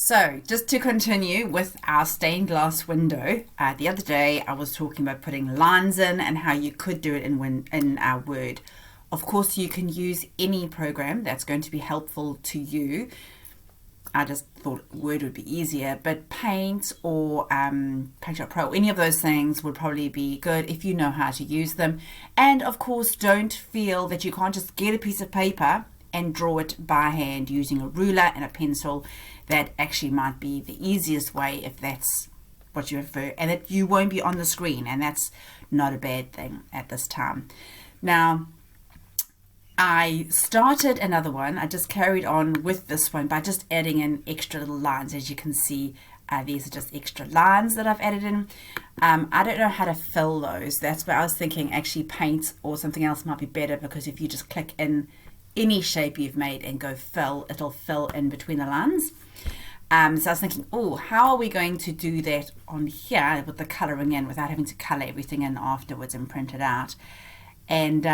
So, just to continue with our stained glass window, the other day I was talking about putting lines in and how you could do it in our Word. Of course, you can use any program that's going to be helpful to you. I just thought Word would be easier, but Paint or Paint Pro, any of those things would probably be good if you know how to use them. And of course, don't feel that you can't just get a piece of paper and draw it by hand using a ruler and a pencil. That actually might be the easiest way if that's what you prefer, and that you won't be on the screen, and that's not a bad thing at this time. Now, I started another one. I just carried on with this one by just adding in extra little lines. As you can see, these are just extra lines that I've added in. I don't know how to fill those. That's where I was thinking actually Paint or something else might be better, because if you just click in any shape you've made and go fill, it'll fill in between the lines. So I was thinking, oh, how are we going to do that on here with the colouring in without having to colour everything in afterwards and print it out? And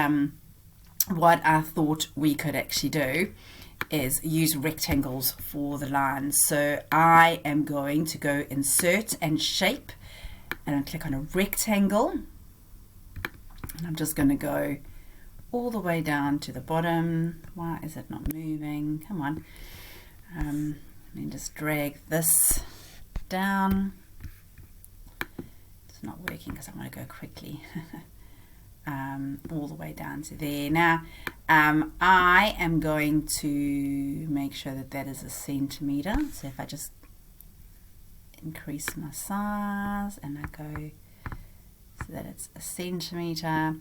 what I thought we could actually do is use rectangles for the lines. So I am going to go insert and shape, and I'll click on a rectangle, and I'm just going to go all the way down to the bottom. Why is it not moving? Come on. Let me just drag this down. It's not working because I want to go quickly. All the way down to there. Now, I am going to make sure that that is a centimetre. So if I just increase my size and I go so that it's a centimetre,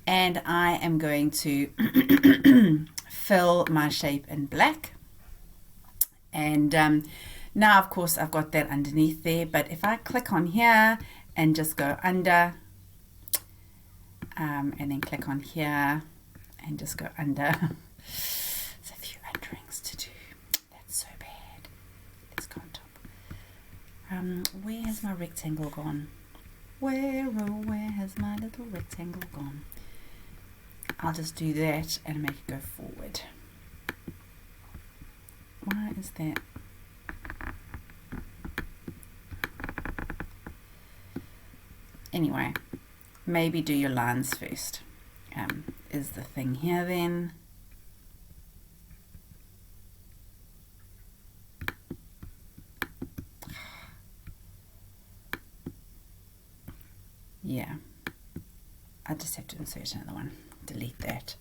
and I am going to fill my shape in black. And now, of course, I've got that underneath there, but if I click on here and just go under, and then click on here and just go under. There's a few underings to do. That's so bad. Let's go on top. Where has my rectangle gone? Where, oh, where has my little rectangle gone? I'll just do that and make it go forward. Why is that? Anyway, maybe do your lines first. Is the thing here then? Yeah, I just have to insert another one. Delete that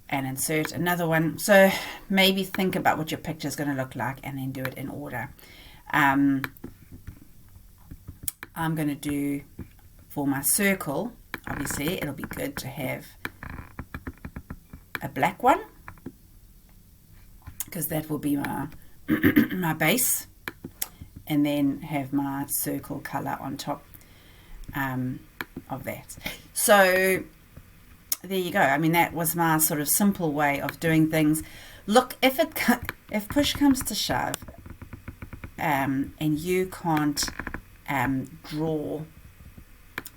and insert another one. So maybe think about what your picture is going to look like and then do it in order. I'm going to do, for my circle, obviously it'll be good to have a black one, because that will be my my base, and then have my circle color on top of that. So there you go. I mean, that was my sort of simple way of doing things. Look, if push comes to shove, and you can't draw,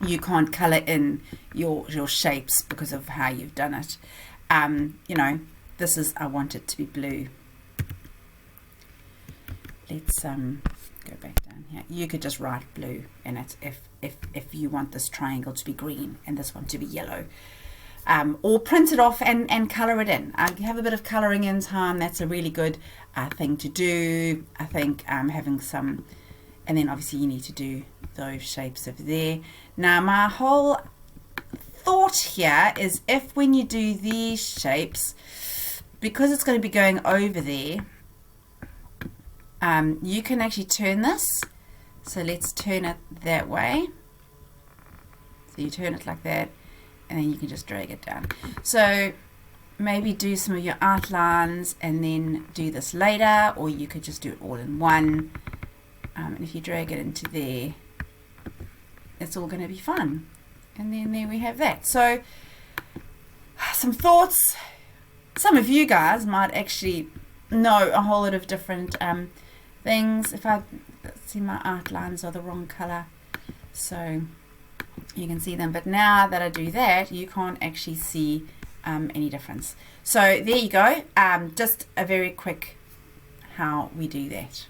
you can't color in your shapes because of how you've done it. You know, this is, I want it to be blue. Let's go back down here. You could just write blue in it if you want this triangle to be green and this one to be yellow. Or print it off and colour it in. Have a bit of colouring in time. That's a really good thing to do. I think having some, and then obviously you need to do those shapes over there. Now, my whole thought here is, if when you do these shapes, because it's going to be going over there, you can actually turn this. So let's turn it that way. So you turn it like that, and then you can just drag it down. So maybe do some of your outlines and then do this later, or you could just do it all in one. And if you drag it into there, it's all going to be fun. And then there we have that. So some thoughts. Some of you guys might actually know a whole lot of different things. If I see, my outlines are the wrong color, so you can see them, but now that I do that, you can't actually see any difference. So there you go. Just a very quick how we do that.